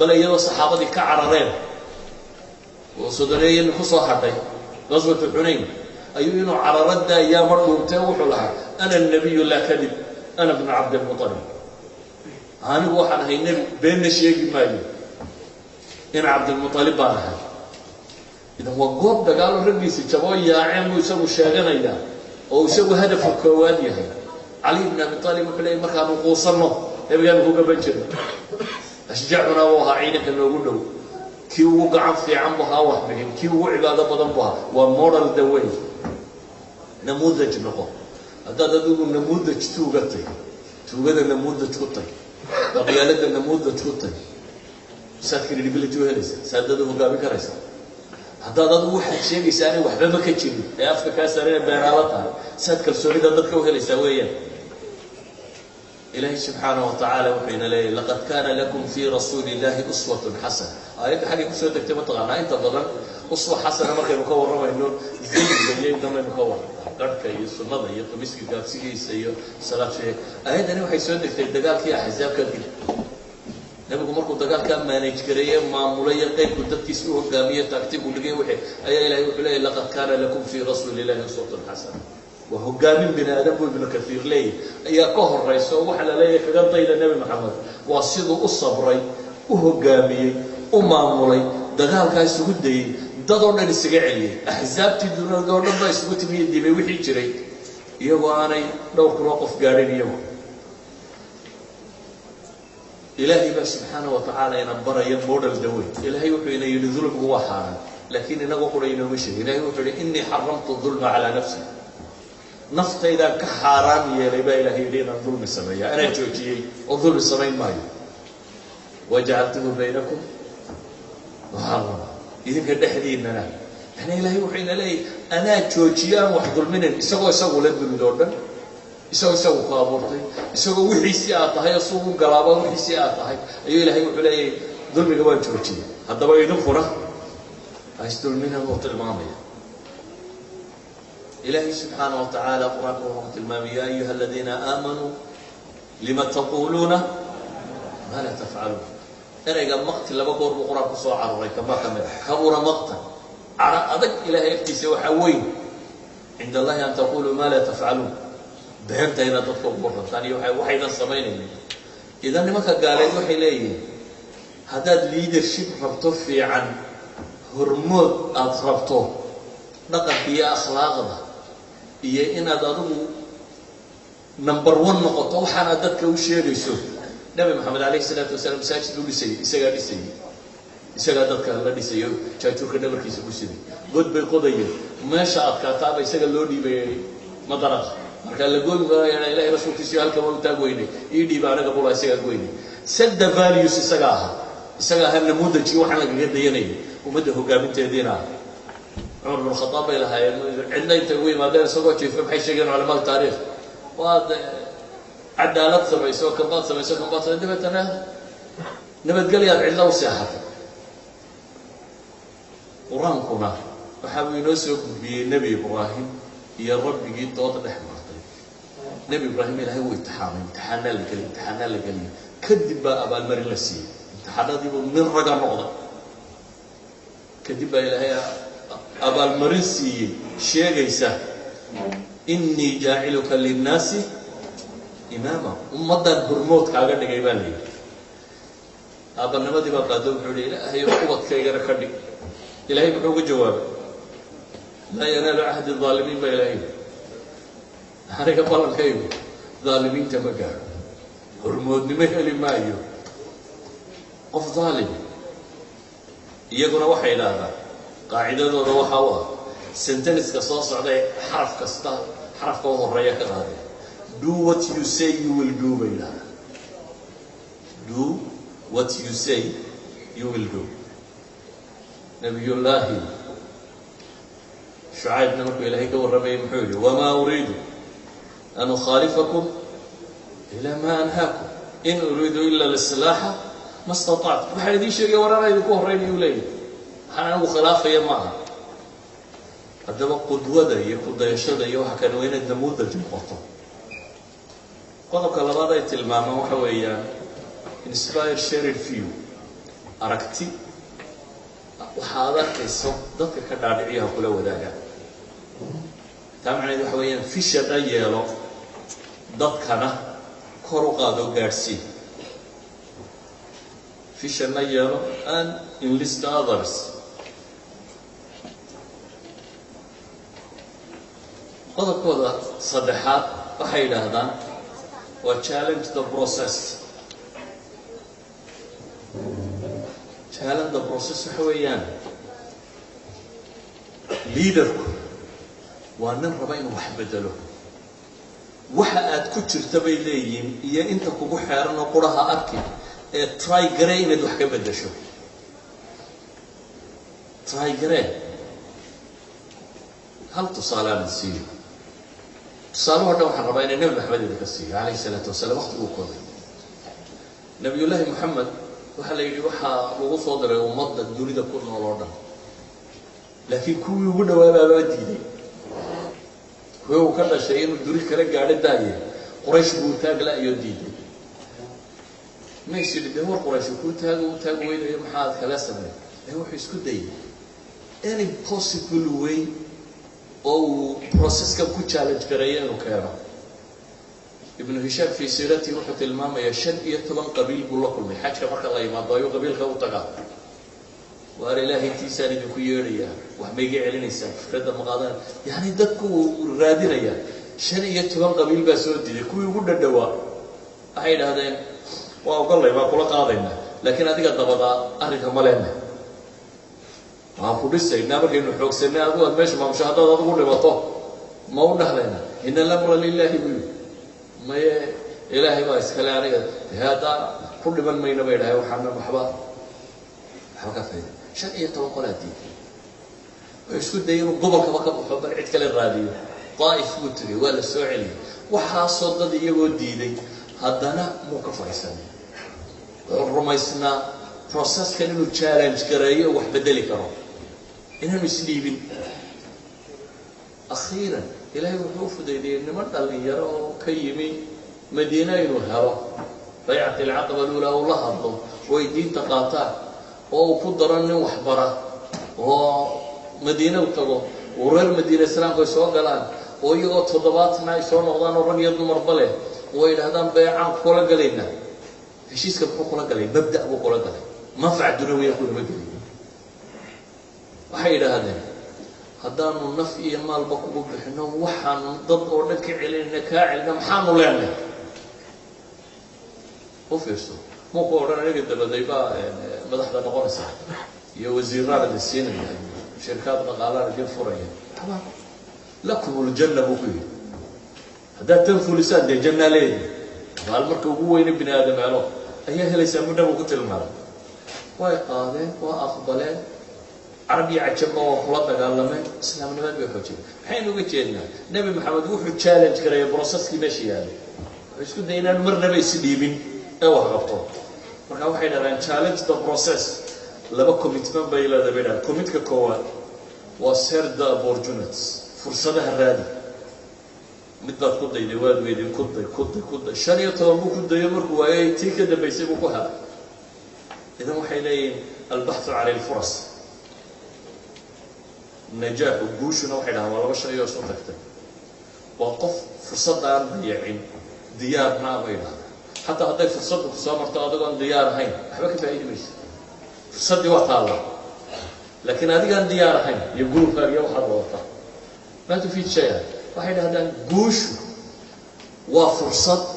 بل يلا صحابة كعررين وصدرين خصوا حتى غزوة الحنين أيوه عررت ده يا مرة متوح لها أنا النبي لا كذب أنا ابن عبد المطلب أنا واحد هاي النبي بين الشيء مايو إن عبد المطلب أنا إذا هو قوب ده قالوا رجيس يجوا يا عم ويسووا شاغنا إذا أو يسووا هدف الكوادي هاي علي بن أبي طالب بلاي مكان وقوصنا يبغى نقول بنجر أشجعنا وها عينك إنه يقول له كيو وقع في عمها وحبهم كيو عبادة بدنبها ومورال دوي نموذج نقول هذا تقول نموذج توقتي توقت النموذج توقتي بقيالة النموذج توقتي ساد credibility وهرس ساد ده مقابل كرسي هذا واحد شيء يسأله وحبة ما كتير يا أفكار كاسرين بينالتها ساد كرسوني ده ذكر وهرس سويا إلهي سبحانه وتعالى وحين لي لقد كان لكم في رسول الله أسوة حسنة أيك حاجة أسوة تكتب طبعا أنت بدل أسوة حسنة ما كان مكور رمى إنه زين زين ده ما مكور قرك يسوع نضي يقمص كجابسي يسيو صلاة شيء أهدا أنا وحي سودك تدقال كي أحزاب كذي نبغى مركو دقال كم مانيج كريه معمولية قيد كنت تسمعه قامية تكتب ولقيه وحي أي إلهي وحي لقد كان لكم في رسول الله أسوة حسنة وهو قابل بن آدم وابن كثير ليه يا كهر رئيس وحلا ليه كجان طيل النبي محمد وصيده الصبري وهو قابل ومعمولي دقال كاي سودي دادورنا للسجاعية أحزاب تدونا دورنا ما يسقط في يدي بيوحي جري يبغى أنا لو كروقف قارين يوم إلهي بس سبحانه وتعالى ينبر ينبور الدوي إلهي وحين ينزلك هو حرام لكن أنا أقول إنه مش إلهي وحين إني حرمت الظلم على نفسي نفط إذا كحرام يلبى إلهي لين الظلم السماء أنا جوجي الظلم السماء ماي وجعلته بينكم محرما إذا كده حديثنا يعني إلهي وحين لي أنا جوجيان وحضر منن يسوي لدم دورن يسوي قابورتي يسوي وحيسيات هاي صوب قلابة وحيسيات هاي أي إلهي وحلي ظلم جوان جوجي هذا بقى ينفره أشتغل منها نقطة المامية إلهي سبحانه وتعالى قرآن نقطة المامية يا أيها الذين آمنوا لما تقولون ما لا تفعلون أنا مقتل لبقور بقرآن بصوع عروري كما كمل كبر مقتل أدك إلهي افتسي وحوين عند الله أن تقولوا ما لا تفعلون بهمت هنا تطلق مرة ثانية وحيدا الصمين إذا لما قال وحي ليه هذا ليدرشيب ربطه عن هرمود أضربته نقد بيا أخلاقنا إيه إن هذا نمبر 1 نقطة وحنا ذاتك وشيء يسوي نبي محمد عليه الصلاة والسلام ساجد دول سيء إسقى سيء إسقى ذاتك الله سيء شايفه كنا بركيس وشيء قد بقضية ما شاء كتاب إسقى لودي بمدرج قال لقول يا إلهي رسول كسي هالكمال تاقويني يدي بعنا قبول إسقى قويني سد values إسقاها هالنموذج وحنا قد يني ومده قابل تهدينا عمر بن الخطاب إلى هاي عندنا تقويم هذا سوى شيء في حيث يجون علماء التاريخ وهذا عدالة سبعي سوى كبات سبعي سوى كبات سبعي نبت قال يا علا وساحة قرآنكنا وحاول نسوق بنبي إبراهيم يا رب جيت توضح الأحمر نبي إبراهيم إلى هو امتحانا لقليل كذب أبا المري لسي امتحانا دي من رجع نقطة كذب إلى هي أبا المرسي شيء يسا إني جاعلك للناس إماما ومدى برموت كاغر نجيبان لي أبا النمدي بقى دوم حولي لا هي قوة كيغر خدي إلهي بحوق الجواب لا ينال عهد الظالمين بإلهي هذا قبل الكيب ظالمين تمكار برموت نمهل مايو قف ظالم يقول وحي لهذا قاعدة وحوا سنتنس كصاص عليه حرف كستا حرف كوه الرياء كذا do what you say you will do بينا do what you say you will do نبي الله شعيب نمك إلهيك والربي محولي وما أريد أن أخالفكم إلى ما أنهاكم إن أريد إلا الإصلاح ما استطعت وحيدي شيء ورانا يذكوه ريني ولي أنا وخلافة يا معها هذا قدوة يقود يشهد يوحى كان وين النموذج المقطع قدوك لبعض التلمامة وحويا inspire share view أركتي وحاضر كيسو ضدك كدارعيها كل وداجا تمعني وحويا في شدة يلو ضدكنا كروقادو جارسي في شدة يلو and enlist others qodobkooda saddexaad waxay yidhaahdaan waa challenge the process waxa weeyaan leaderku waa nin raba inuu wax bedelo waxa aad ku jirta bay leeyihiin iyo inta kugu xeeran oo quraha arki ee try garee inaad wax ka bedesho try garee hal tusaalaan siiyo صالوا هذا وحربا إن النبي محمد الكسي عليه الصلاة والسلام وقت وقوله نبي الله محمد وحلا يجي وحى وقف صدر ومضى الدنيا ده كله على الأرض لكن كل يوم ولا بديني هو كذا شيء الدنيا كله قاعد داعي قريش بوتاج لا يديني ما يصير ده هو قريش بوتاج وين محاد خلاص منه هو حيسكت داعي any possible way أو process كم كل challenge كريان وكيرا ابن هشام في سيرته وحده الماما يشن يطلع قبيل بقول كل من حاجة مرة الله ما ضايو قبيل خو تقع وأر الله تيساني بكيوريا وحميجي علينا يسافر فدا مقادن يعني دكوا رادين يا شن يطلع قبيل بسودي كوي يقول الدواء أحيد هذين وأقول الله ما كل قاضينا لكن هذيك الضبطة أهلك مالنا ما فلوس سيدنا بقى إنه حق سنة أقول ماشي ما مشاهدة أقول لبطه ما هو نحلنا إن الأمر لله بيو ما إلهي ما يسكل عليه هذا كل من ما ينبغي له وحنا محبا حبا كفاية شن إيه توقعاتي isku day inuu gobolka ka baxo bal cid kale raadiyo Taif buu tiri waa la soo celiyay waxa soo dad iyagoo diiday haddana muu ka fariisanay rumaysna process kan inuu challenge gareeyo wax bedeli karo inaanu isliibin akhiran ilaahay wuxuu fudeeyay niman dhalinyaro oo ka yimi madiina inuu helo bay'at al-aqaba al-ula oo la hadlo way diinta qaataan oo ku daran wax bara oo madiina u tago wareer madiina islaamku ay soo galaan oo iyagoo toddobaadna ay soo noqdaan oo rag iyo dumar bale oo ay dhahdaan bay'aan kula galayna heshiiska wuxuu kula galay mabda uu kula galay manfac dunawiya ku magalay waxay yiraahdeen haddaanu naf iyo maalba kugu bixino waxaan dad oo dhan ka celinayna ka celina maxaanu leenahay oo fiirso muu ku oran aniga dabadayba madaxda noqonaysa iyo wasiirada siinaya shirkad dhaqaalaha dib furaya lakum aljanna buqi hada tanfulisan de janna leeyahay wal marka ugu weyn ibn aadam alo ayaa helaysa muddo ugu tilmaamay way qaadeen waa aqbaleen عربي عجبه وخلطة قال لهم إسلام نبات بيحوجي حين وجدنا نبي محمد وحو تشالنج كريه بروسس كي ماشي يعني إيش كده إن المرة بيسليبين أو هربطه مرة واحد ران تشالنج ذا بروسس لما كوميتمنت بيلا ذا بينا كوميت كقوة وسرد أبورجونتس فرصة هرادي مثل كده يدواد ويدين كده شريعة الله كده يمر وأي تيك ده بيسيبه كها إذا وحيلين البحث عن الفرص نجاح وجوشنا وحده ولا بشر يوصل تكتب وقف فرصة ضيعين ديار ما بينها حتى هذا فرصة تصامر تقدر ديار هين أحبك في أي ميس فرصة دي وقت الله لكن هذه كان ديار هين يقولوا فريق واحد وقتها ما تفيد شيء واحد هذا جوش وفرصة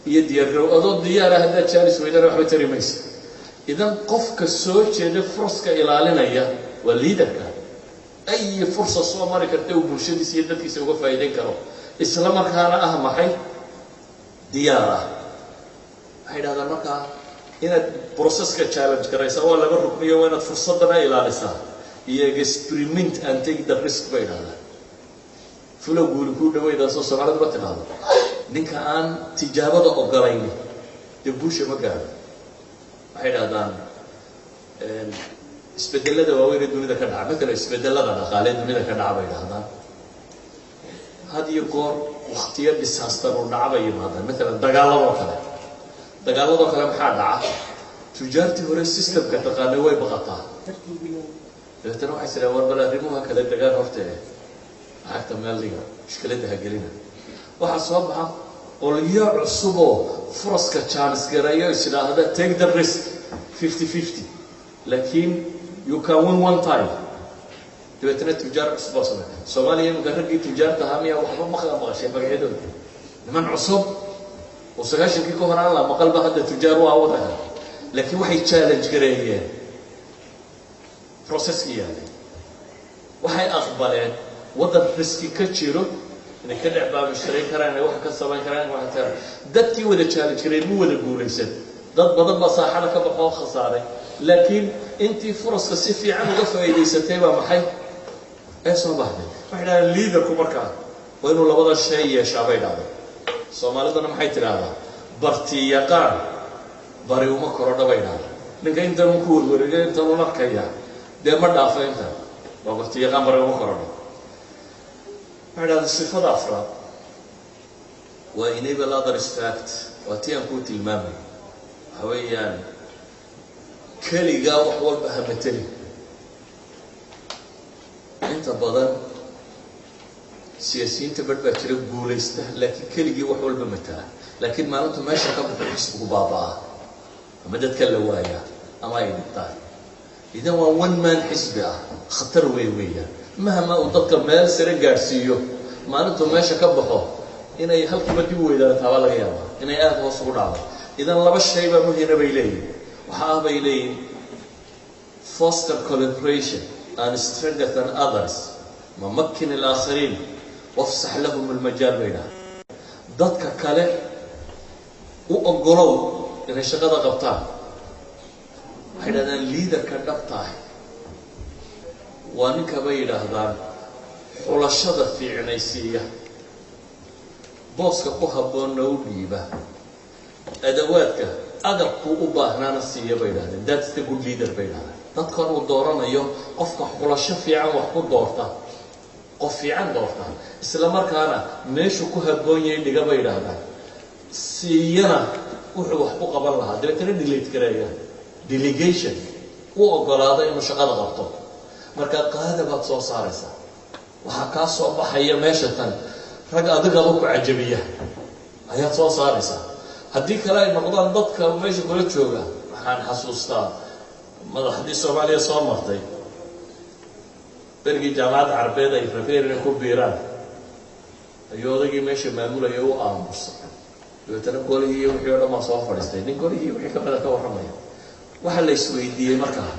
يدير أضو ديار هذا تشارس ويدا روح بتري ميس إذا قف كسوج هذا فرصة إلى علينا يا وليدك أي فرصة سوى مرة كتير برشيد سيدنا في سوق فايدين كرو إسلام كان أهم حي ديارة هيدا هذا مكان هنا بروسس كتشالنج كريس أول لما ركنيه وين فرصة دنا إلى لسه هي experiment and take the risk بين هذا فلو قول ده ويدا صوص على ده بتنال نك عن تجارة أقرأيني يبوش مكان هيدا هذا isbedelada waaweyn ee dunida ka dhaca midna isbedelada dhaqaale dunida ka dhaca bay dhahdaan hadiyo goor waqtiyo disaster oo dhaca bay yimaadaan midna dagaalada kale maxaa dhaca tujaartii hore systemka taqaanay way baqataa dadana waxay siraan warbala arrimuha kala dagaan horta lacagta maaliga mushkilada hagelina waxa soo baxa qolyo cusub oo furaska chance gareeyo islaahada take the risk 50-50 لكن you can win one time. تبتنا تجار عصبة سوماليا مقرر تجار تهامية وحبا ما شيء بقيدون من عصب وسجاش كي كهران الله ما قلبه هذا تجار وعوضها لكن واحد challenge كريه process يعني واحد أقبله وضع risk كتيرو إن كده عبارة مشتري كران واحد كسبان كران واحد ترى دتي ولا challenge كريه مو ولا جوليسن ضد بدل مصاحة لك بقى خسارة لكن أنت فرص كسيفي عن وقفة إذا ستيبا محي إيش ما بعده إحنا الليدر كبركان وإنه لبضع الشيء يا شعبين هذا سومالي ده محي ترى هذا برتيقان بريو ما كرر بين هذا نك أنت مكور ورجع أنت نورك كيا ده ما دافع أنت برتيقان بريو ما كرر هذا الصفة أفراد وإني بلا درستات وتيم كوت المامي هويان كليجا وحول بهمتني أنت بدن سياسيين تبرد بتشرب جوليسته لكن كليجي وحول بمتها لكن ما أنتم ماشي كم بحسبوا بابا ما تتكلم وياه أما ينطق إذا هو ون مان حسبه خطر ويوية مهما أنطق مال سر جارسيو ما أنتم ماشي كم بحو إنه يهلك بديو إذا تهوى الغيابة إنه يأخذ وصول على إذا الله بس شيء بمهنا بيلين وحاب إليه foster collaboration and strengthen others ممكن الآخرين وافسح لهم المجال بينهم ضدك كله وأقولوا إن الشغل قبطان حينما الليدر كان قبطان وأنك بيد هذا xulashada fiicnaysiiya booska ku habboon u dhiiba adawaadka agabku u baahnaana siiya bay yiraahdeen that's the good leader bay yiraahdeen dadkan uu dooranayo qofka xulasho fiican wax ku doorta qof fiican doorta isla markaana meeshu ku habboon yahay dhiga bay yiraahdeen siiyana wuxuu wax ku qaban lahaa deetana delete gareeya delegation u ogolaada inuu shaqada qabto marka qaada baad soo saaraysaa waxa ka soo baxaya meesha tan rag adiga ku cajabiya ayaa soo saaraysa hadii kale ay noqdaan dadka meesha kula jooga waxaan xasuustaa madaxdii Soomaaliya soo martay bergi jaamacad Carbeed ay rabeen ku biiraan ayoodagii meesha maamulaya u aamusa deetana golihii wixii oo dhan soo fadhiistay nin golihii wixii ka badan ka warramaya waxa la isweydiiyay markaa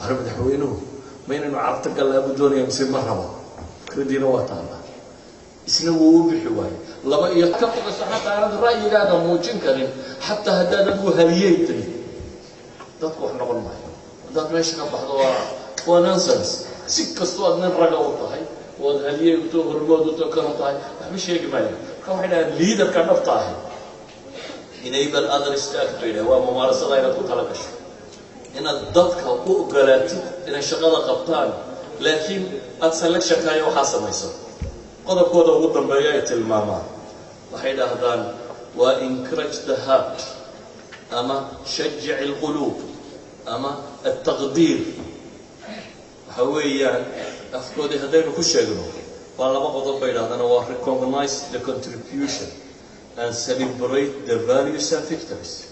madaxweynuhu ma inuu carabta galaa doonaya mise ma rabo كردينا وطانا إسنا ووبي حواي لما يتفق حتى على الرأي هذا موجين كريم حتى هدانا أبو هريتري تطلع إحنا قلنا ده ماشي نبحثوا وننسنس سكستوا أن الرجع وطاهي والهلية وتوه رماد وتوكل طاهي مش هيك ماله كم حنا الليدر كان طاهي enable others to act with وممارسة غير تطلقش إن الضغط كوكو قلاتي إن الشغالة قبطان لكن أتسلك شكاية وحاسة ميسر قد أقول أوضا بياية الماما وحيد أهدان وإنكرج the heart أما شجع القلوب أما التقدير حويا أفكودي هدين كل شيء والله ما قد بياية أهدان recognize the contribution and celebrate the values and victories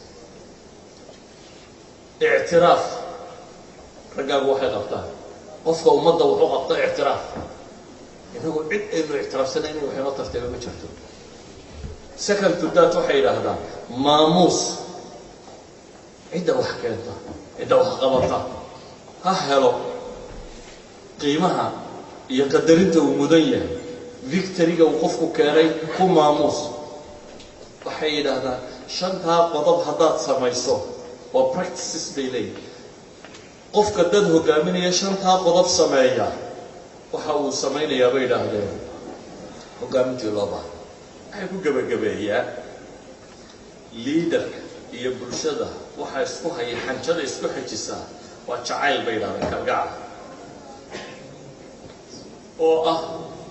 اعتراف رجال واحد أبطال qofka ummadda wuxuu qabtay اعتراف inuu cid inuu اعتراafsanayna waxay ma tartay ma jirto second to that waxay yiraahdaan maamuus cida wax keenta cida wax qabata ha helo qiimaha iyo qadarinta uu mudan yahay victory-ga uu qofku keenay ku maamuus waxay yiraahdaan shanta qodob hadaad samayso oo practices daily qofka dad hogaaminaya shanta qodob sameeya waxa uu sameeyaa bay yiraahdeen hogaamintii loo baahan ay ku gabagabeeyaan leader iyo bulshada waxa isku hayay xanjada isku xijisa waa jacayl bay yiraahdeen kalgacal oo ah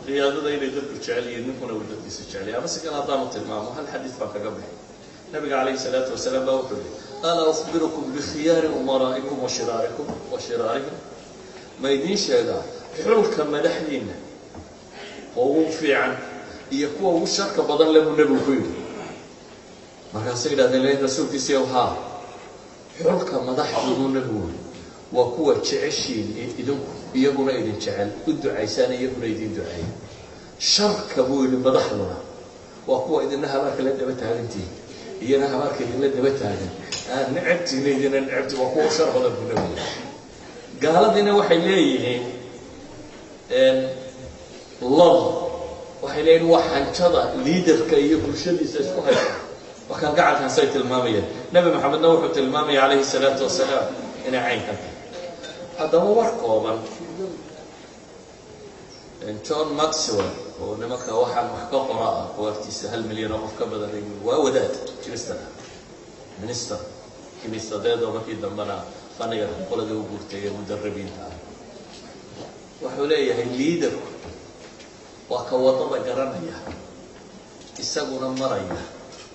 qiyaadada inay dadku jecel yihiin ninkuna uu dadkiisa jecel yahay ama si kale hadaan u tilmaamo hal xadiis baa kaga baxay nabiga calayhi salaatu wasalaam baa wuxuu yiri ألا أخبركم بخيار أمرائكم وشراركم ما يدين شهدا حلك مدحدين هو فيعا يكون وشرك بدل له النبي وكيل ما كان سيدا دلين رسول في سيوها حلك مدحدين النبي وكوا تعشين إذن يقول إذن تعال الدعاء سنة يقول إذن دعاء شرك أبوه مدحنا وكوا إذن نهارك لا تبتها أنتي هي نهارك لا تبتها نعبت نيدنا نعبت وقوة شرب هذا النبي قال لنا وحيلين الله وحيلين وحن كذا ليدر كي يكون شدي سيسكوها وكان قاعد عن سيد المامية نبي محمد نوح المامية عليه الصلاة والسلام إن عين كان هذا هو ورقة جون ماكسويل ونمك واحد محقق قراءة وقتي سهل مليون أفكار بدل وودات كريستنا منستر كنيسة ده وبكي دمنا فنير قلده وقرتي مدربين وحوليه هي ليدر وكوطبة جرانية يساقونا مرية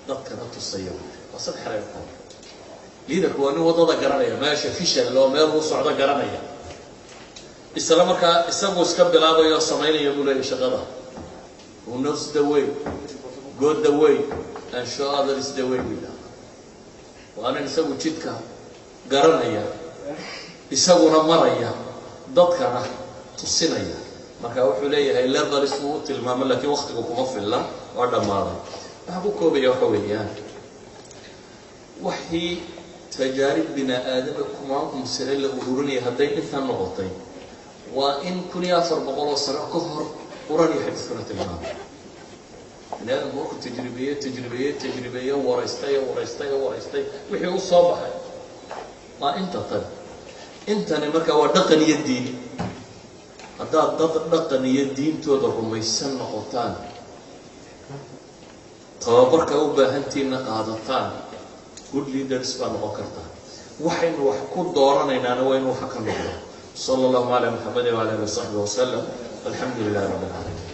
ضدك تصيب وصل حريقهم ليدر هو أنه وضع جرانية ماشي فيشل لو ميرو صعدة جرانية السلامك يساقو اسكب لابا يصمعين يقول لي شغلة ونفس the way go the way and show others the way with them وأنا نسوي جدك قرنيا يسوون مريا ضدكنا تصينيا ما كانوا حليه هاي لفظ اسمه تلمام لكن وقتك وكم في الله وعدا ماضي أحبكوا بيوحويان وحي تجارب بنا آدم كمان مسألة لأوروني هذين إثنان نقطين وإن كني أفر بقول صراع كفر وراني حدثنا تلمام لأن ممكن تجربية ورستي وحي الصباح ما أنت طيب أنت نمرك ودقن يدي haddaad dad dhaqan iyo diintooda rumaysan noqotaan tababarka u baahantiina qaadataan good leaders baa noqon kartaa waxaynu wax ku dooranaynaana waa inuu waxa ka noqdo صلى الله على محمد وعلى اله وصحبه وسلم الحمد لله رب العالمين